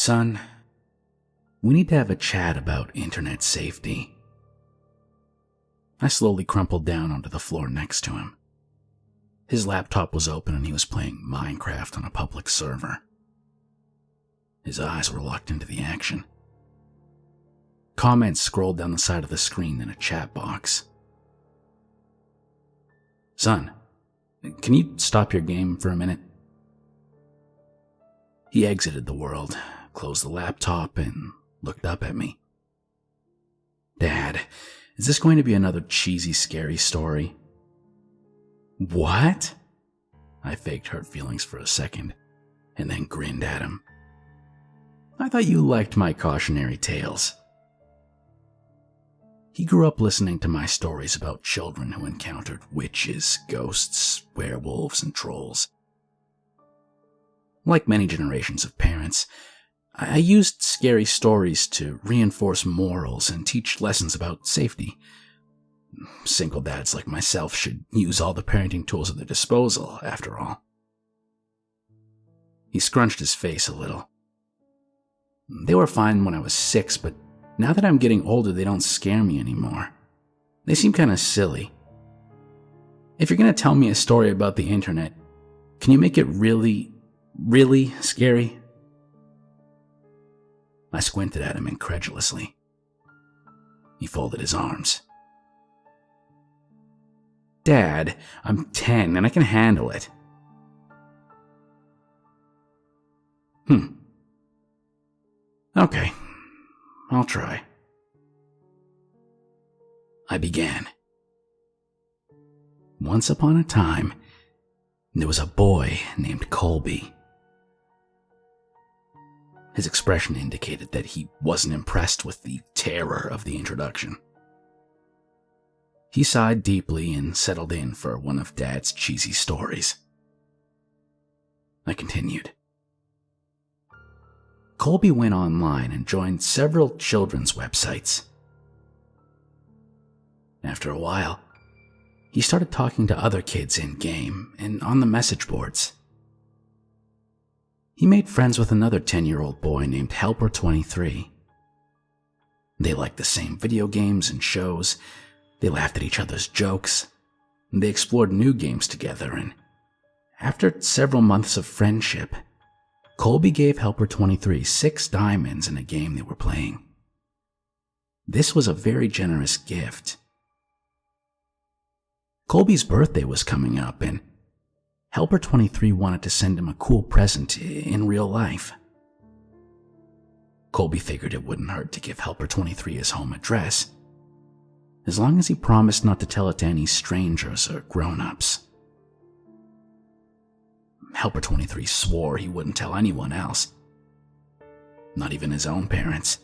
Son, we need to have a chat about internet safety. I slowly crumpled down onto the floor next to him. His laptop was open and he was playing Minecraft on a public server. His eyes were locked into the action. Comments scrolled down the side of the screen in a chat box. Son, can you stop your game for a minute? He exited the world, closed the laptop, and looked up at me. Dad, is this going to be another cheesy, scary story? What? I faked hurt feelings for a second, and then grinned at him. I thought you liked my cautionary tales. He grew up listening to my stories about children who encountered witches, ghosts, werewolves, and trolls. Like many generations of parents, I used scary stories to reinforce morals and teach lessons about safety. Single dads like myself should use all the parenting tools at their disposal, after all. He scrunched his face a little. They were fine when I was 6, but now that I'm getting older, they don't scare me anymore. They seem kind of silly. If you're going to tell me a story about the internet, can you make it really, really scary? I squinted at him incredulously. He folded his arms. Dad, I'm 10 and I can handle it. Okay, I'll try. I began. Once upon a time, there was a boy named Colby. His expression indicated that he wasn't impressed with the terror of the introduction. He sighed deeply and settled in for one of Dad's cheesy stories. I continued. Colby went online and joined several children's websites. After a while, he started talking to other kids in-game and on the message boards. He made friends with another 10-year-old boy named Helper23. They liked the same video games and shows, they laughed at each other's jokes, and they explored new games together, and after several months of friendship, Colby gave Helper23 6 diamonds in a game they were playing. This was a very generous gift. Colby's birthday was coming up, and Helper23 wanted to send him a cool present in real life. Colby figured it wouldn't hurt to give Helper23 his home address, as long as he promised not to tell it to any strangers or grown-ups. Helper23 swore he wouldn't tell anyone else, not even his own parents,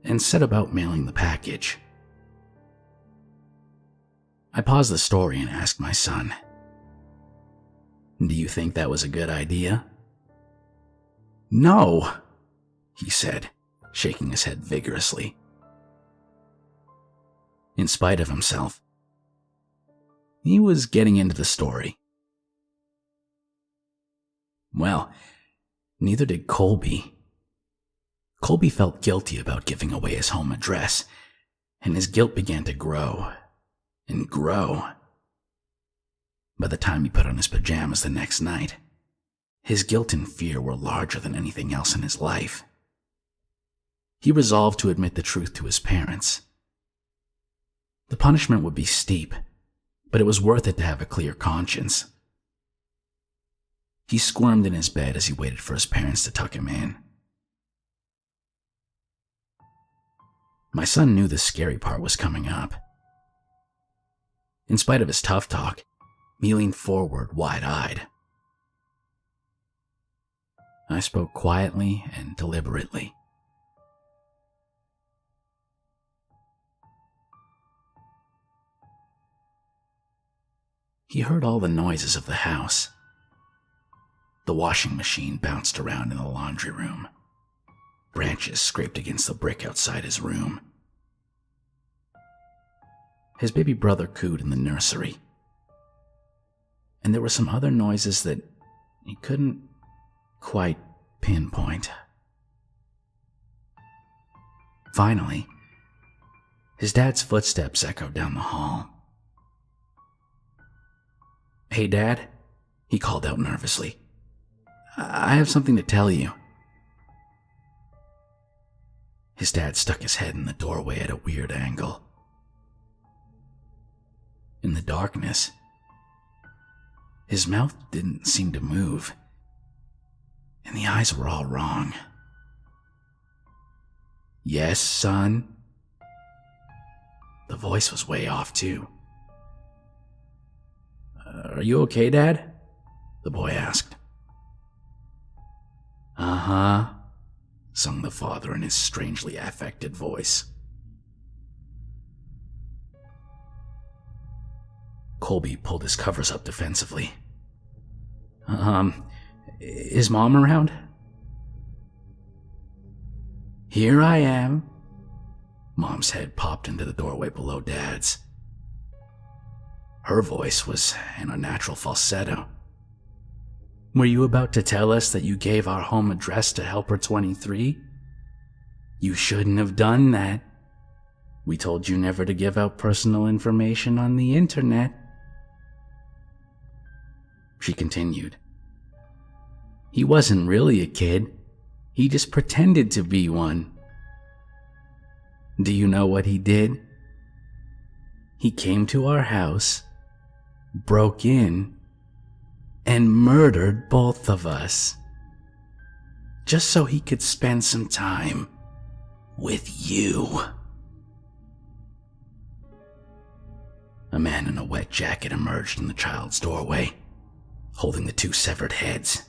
and set about mailing the package. I paused the story and asked my son, "Do you think that was a good idea?" "No," he said, shaking his head vigorously. In spite of himself, he was getting into the story. Well, neither did Colby. Colby felt guilty about giving away his home address, and his guilt began to grow and grow. By the time he put on his pajamas the next night, his guilt and fear were larger than anything else in his life. He resolved to admit the truth to his parents. The punishment would be steep, but it was worth it to have a clear conscience. He squirmed in his bed as he waited for his parents to tuck him in. My son knew the scary part was coming up. In spite of his tough talk, he leaned forward wide-eyed. I spoke quietly and deliberately. He heard all the noises of the house. The washing machine bounced around in the laundry room. Branches scraped against the brick outside his room. His baby brother cooed in the nursery. And there were some other noises that he couldn't quite pinpoint. Finally, his dad's footsteps echoed down the hall. "Hey, Dad," he called out nervously. "I have something to tell you." His dad stuck his head in the doorway at a weird angle. In the darkness, his mouth didn't seem to move, and the eyes were all wrong. "Yes, son?" The voice was way off, too. "Are you okay, Dad?" the boy asked. "Uh-huh," sung the father in his strangely affected voice. Colby pulled his covers up defensively. Is Mom around?" "Here I am." Mom's head popped into the doorway below Dad's. Her voice was in a natural falsetto. "Were you about to tell us that you gave our home address to Helper 23? You shouldn't have done that. We told you never to give out personal information on the internet." She continued. "He wasn't really a kid. He just pretended to be one. Do you know what he did? He came to our house, broke in, and murdered both of us, just so he could spend some time with you." A man in a wet jacket emerged in the child's doorway, holding the two severed heads.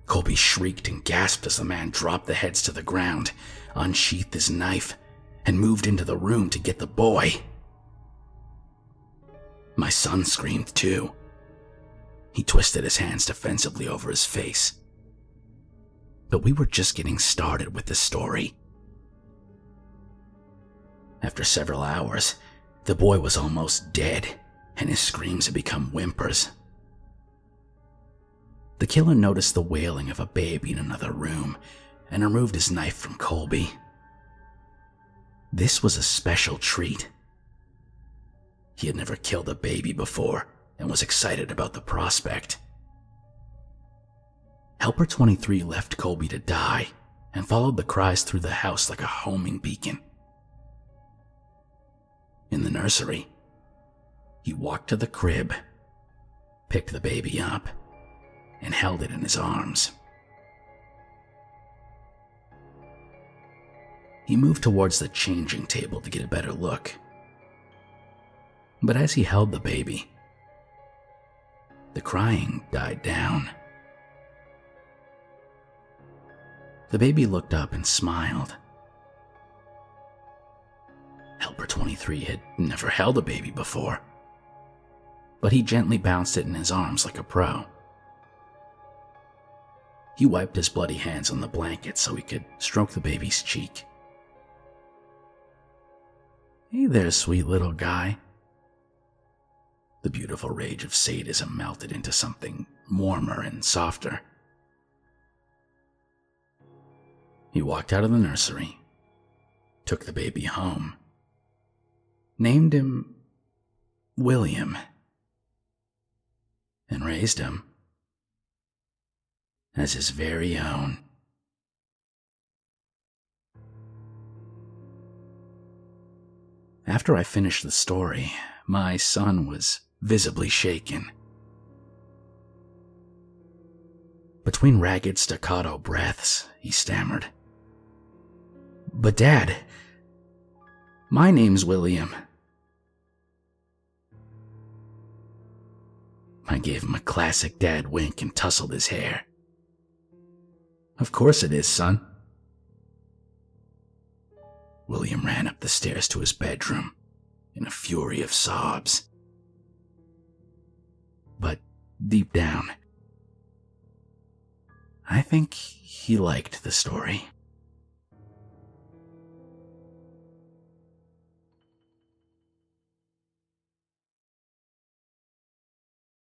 Colby shrieked and gasped as the man dropped the heads to the ground, unsheathed his knife, and moved into the room to get the boy. My son screamed too. He twisted his hands defensively over his face. But we were just getting started with the story. After several hours, the boy was almost dead, and his screams had become whimpers. The killer noticed the wailing of a baby in another room and removed his knife from Colby. This was a special treat. He had never killed a baby before and was excited about the prospect. Helper 23 left Colby to die and followed the cries through the house like a homing beacon. In the nursery, he walked to the crib, picked the baby up, and held it in his arms. He moved towards the changing table to get a better look. But as he held the baby, the crying died down. The baby looked up and smiled. Helper 23 had never held a baby before, but he gently bounced it in his arms like a pro. He wiped his bloody hands on the blanket so he could stroke the baby's cheek. "Hey there, sweet little guy." The beautiful rage of sadism melted into something warmer and softer. He walked out of the nursery, took the baby home, named him William, and raised him as his very own. After I finished the story, my son was visibly shaken. Between ragged staccato breaths, he stammered, "But Dad, my name's William." I gave him a classic dad wink and tousled his hair. "Of course it is, son." William ran up the stairs to his bedroom in a fury of sobs. But deep down, I think he liked the story.